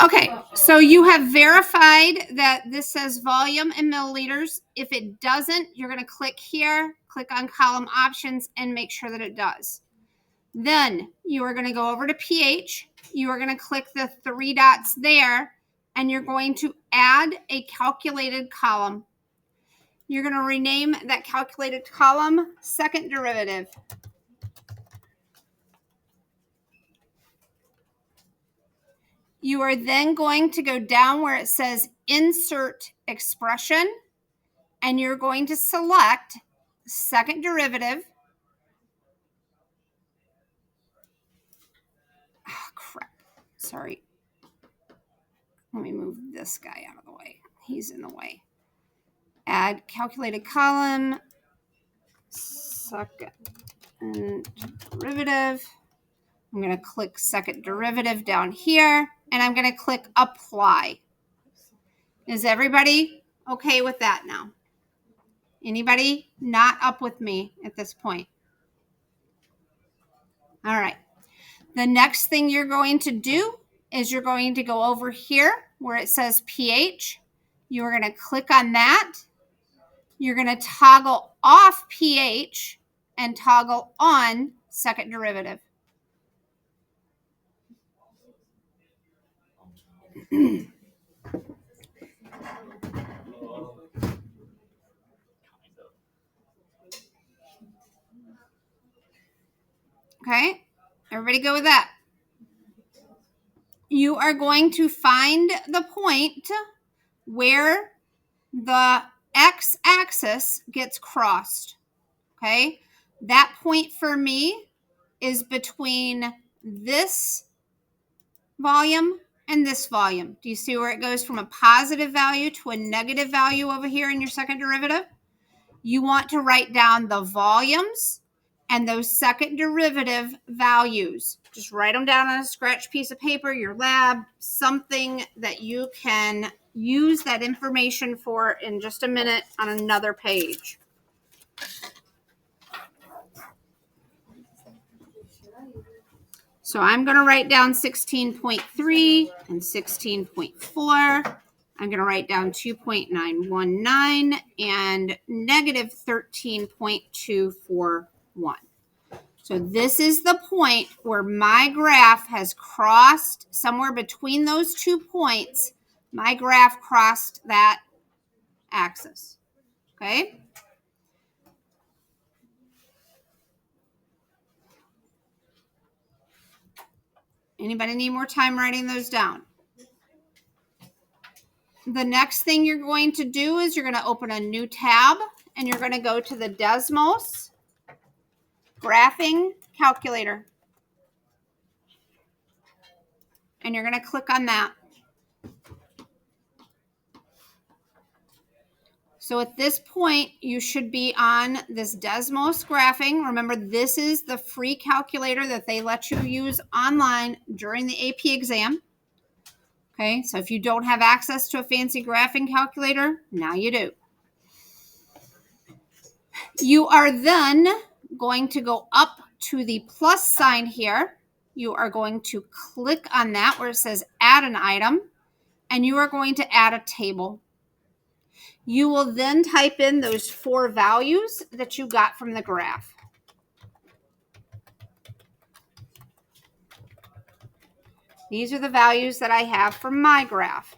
Okay, so you have verified that this says volume in milliliters. If it doesn't, you're going to click here, click on column options, and make sure that it does. Then you are going to go over to pH. You are going to click the three dots there, and you're going to add a calculated column. You're going to rename that calculated column second derivative. You are then going to go down where it says insert expression, and you're going to select second derivative. Oh, crap. Sorry. Let me move this guy out of the way. He's in the way. Add calculated column, second derivative. I'm going to click second derivative down here, and I'm going to click apply. Is everybody okay with that now? Anybody not up with me at this point? All right. The next thing you're going to do is you're going to go over here where it says pH. You're going to click on that. You're going to toggle off pH and toggle on second derivative. Okay, everybody go with that. You are going to find the point where the x-axis gets crossed. Okay, that point for me is between this volume and this volume. Do you see where it goes from a positive value to a negative value over here in your second derivative? You want to write down the volumes and those second derivative values. Just write them down on a scratch piece of paper, your lab, something that you can use that information for in just a minute on another page. So I'm going to write down 16.3 and 16.4. I'm going to write down 2.919 and negative 13.241. So this is the point where my graph has crossed somewhere between those 2 points. My graph crossed that axis. Okay? Anybody need more time writing those down? The next thing you're going to do is you're going to open a new tab, and you're going to go to the Desmos graphing calculator. And you're going to click on that. So at this point, you should be on this Desmos graphing. Remember, this is the free calculator that they let you use online during the AP exam. Okay, so if you don't have access to a fancy graphing calculator, now you do. You are then going to go up to the plus sign here. You are going to click on that where it says add an item, and you are going to add a table. You will then type in those 4 values that you got from the graph. These are the values that I have from my graph.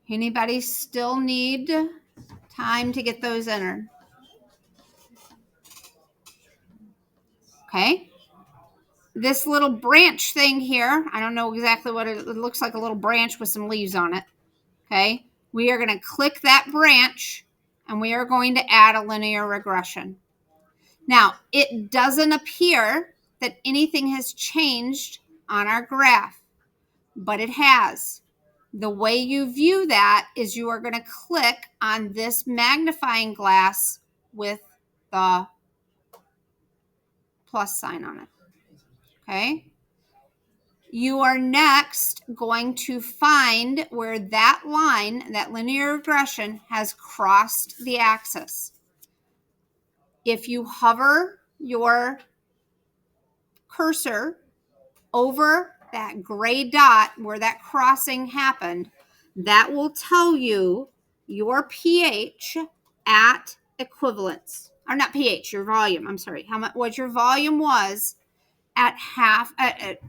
Anybody still need time to get those entered? Okay. This little branch thing here, I don't know exactly what it looks like, a little branch with some leaves on it. Okay. We are going to click that branch, and we are going to add a linear regression. Now, it doesn't appear that anything has changed on our graph, but it has. The way you view that is you are going to click on this magnifying glass with the plus sign on it. Okay? you are next going to find where that line, that linear regression, has crossed the axis. If you hover your cursor over that gray dot where that crossing happened, that will tell you your pH at equivalence. Or not pH, your volume. I'm sorry. How much what your volume was at at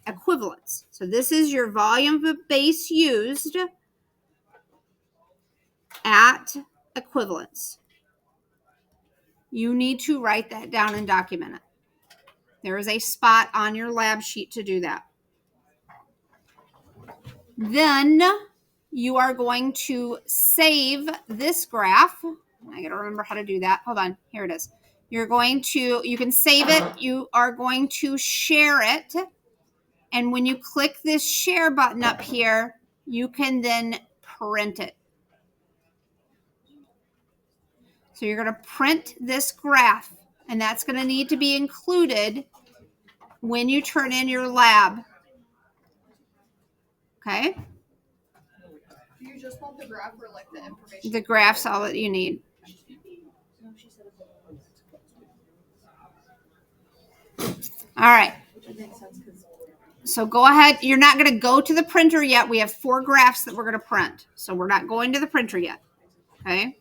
equivalence. So this is your volume of base used at equivalence. You need to write that down and document it. There is a spot on your lab sheet to do that. Then you are going to save this graph. I got to remember how to do that. Hold on. Here it is. You can save it. You are going to share it. And when you click this share button up here, you can then print it. So you're going to print this graph, and that's going to need to be included when you turn in your lab. Okay? Do you just want the graph or like the information? The graph's all that you need. All right. So go ahead. You're not going to go to the printer yet. We have 4 graphs that we're going to print. So we're not going to the printer yet. Okay?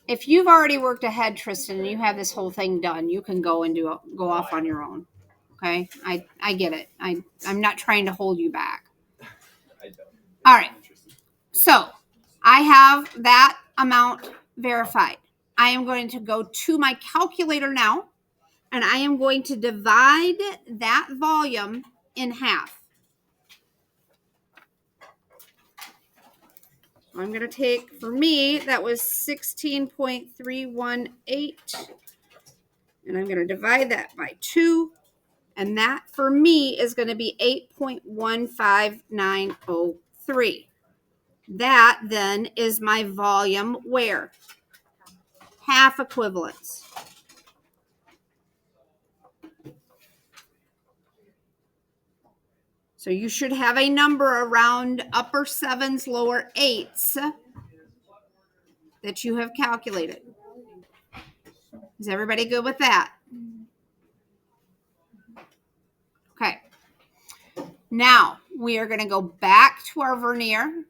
If you've already worked ahead, Tristan, and you have this whole thing done, you can go and go off on your own. Okay? I get it. I'm not trying to hold you back. All right. So I have that amount verified. I am going to go to my calculator now, and I am going to divide that volume in half. I'm going to take, for me, that was 16.318, and I'm going to divide that by 2, and that, for me, is going to be 8.15903. That, then, is my volume where? Half equivalence. So you should have a number around upper 7s, lower 8s that you have calculated. Is everybody good with that? Okay. Now we are going to go back to our vernier.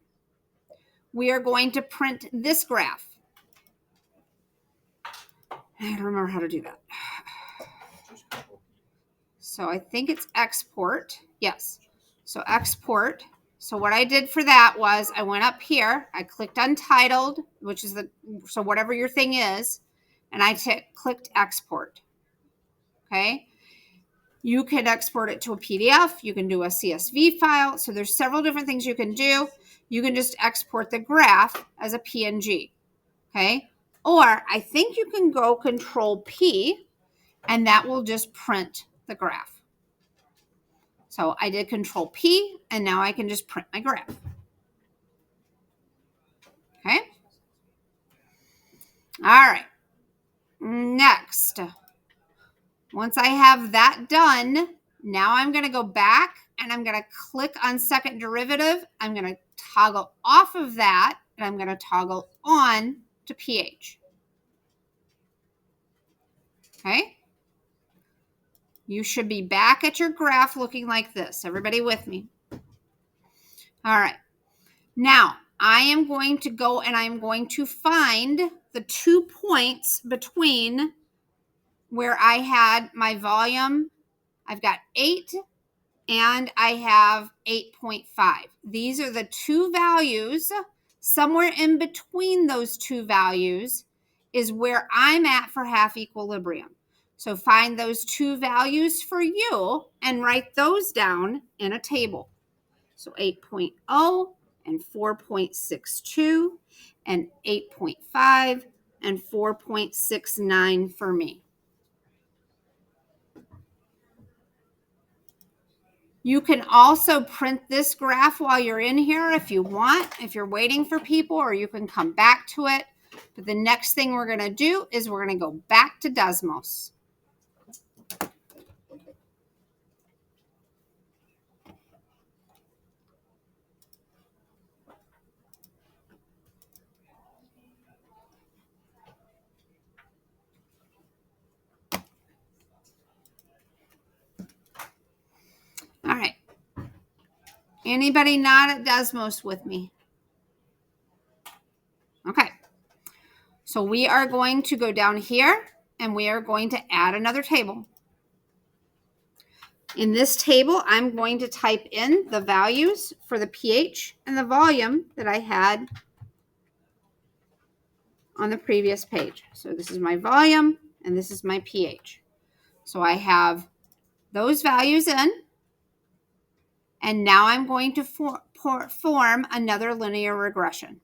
We are going to print this graph. I don't remember how to do that. So I think it's export. Yes. So export. So what I did for that was I went up here, I clicked untitled, which is so whatever your thing is, and I clicked export. Okay. You can export it to a PDF. You can do a CSV file. So there's several different things you can do. You can just export the graph as a PNG. Okay. Or I think you can go Control P, and that will just print the graph. So I did Control P, and now I can just print my graph. Okay. All right. Next, once I have that done, now I'm going to go back and I'm going to click on second derivative. I'm going to toggle off of that, and I'm going to toggle on to pH. Okay. You should be back at your graph looking like this. Everybody with me? All right. Now, I am going to go and I'm going to find the 2 points between where I had my volume. I've got 8 and I have 8.5. These are the 2 values. Somewhere in between those 2 values is where I'm at for half equilibrium. So find those 2 values for you and write those down in a table. So 8.0 and 4.62 and 8.5 and 4.69 for me. You can also print this graph while you're in here if you want, if you're waiting for people, or you can come back to it. But the next thing we're going to do is we're going to go back to Desmos. Anybody not at Desmos with me? Okay. So we are going to go down here and we are going to add another table. In this table, I'm going to type in the values for the pH and the volume that I had on the previous page. So this is my volume and this is my pH. So I have those values in, and now I'm going to form another linear regression.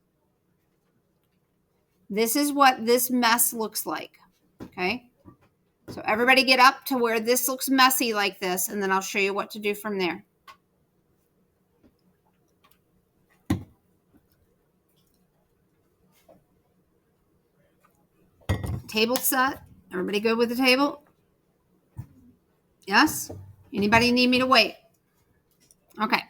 This is what this mess looks like, okay? So everybody get up to where this looks messy like this, and then I'll show you what to do from there. Table set. Everybody good with the table? Yes? Anybody need me to wait? Okay.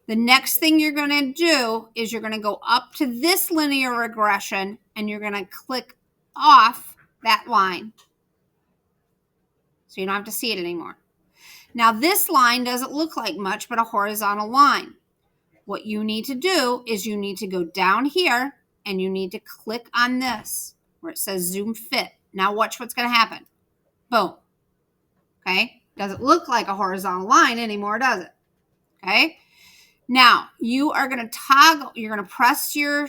The next thing you're going to do is you're going to go up to this linear regression and you're going to click off that line. So you don't have to see it anymore. Now this line doesn't look like much but a horizontal line. What you need to do is you need to go down here and you need to click on this where it says zoom fit. Now watch what's going to happen. Boom. Okay. Doesn't look like a horizontal line anymore, does it? Okay. Now you are going to toggle, you're going to press your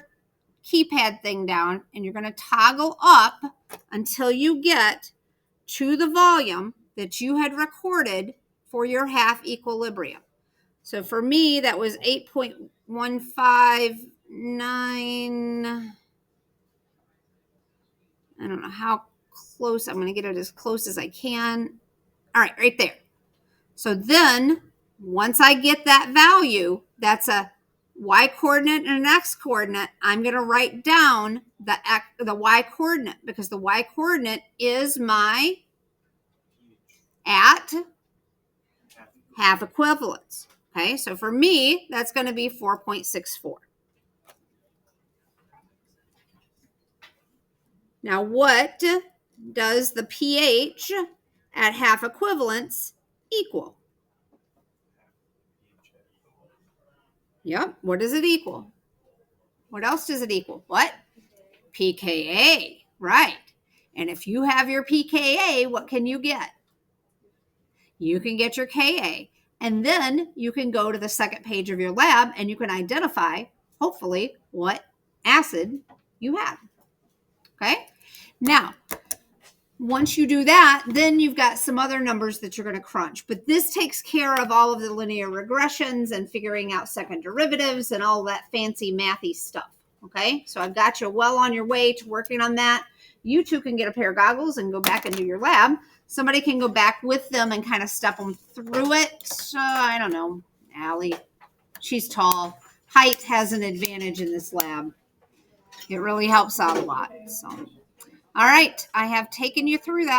keypad thing down and you're going to toggle up until you get to the volume that you had recorded for your half equilibrium. So for me, that was 8.159. I don't know how close. I'm going to get it as close as I can. All right, right there. So then once I get that value, that's a y coordinate and an x coordinate, I'm going to write down the y coordinate because the y coordinate is my at half equivalence. Okay, so for me, that's going to be 4.64. Now, what does the pH at half equivalence equal? Yep, what does it equal? What else does it equal? What? pKa, right. And if you have your pKa, what can you get? You can get your Ka. And then you can go to the second page of your lab and you can identify, hopefully, what acid you have. Okay? Now, once you do that, then you've got some other numbers that you're going to crunch. But this takes care of all of the linear regressions and figuring out second derivatives and all that fancy mathy stuff. Okay, so I've got you well on your way to working on that. You two can get a pair of goggles and go back and do your lab. Somebody can go back with them and kind of step them through it. I don't know, Allie. She's tall. Height has an advantage in this lab. It really helps out a lot. So, all right, I have taken you through that.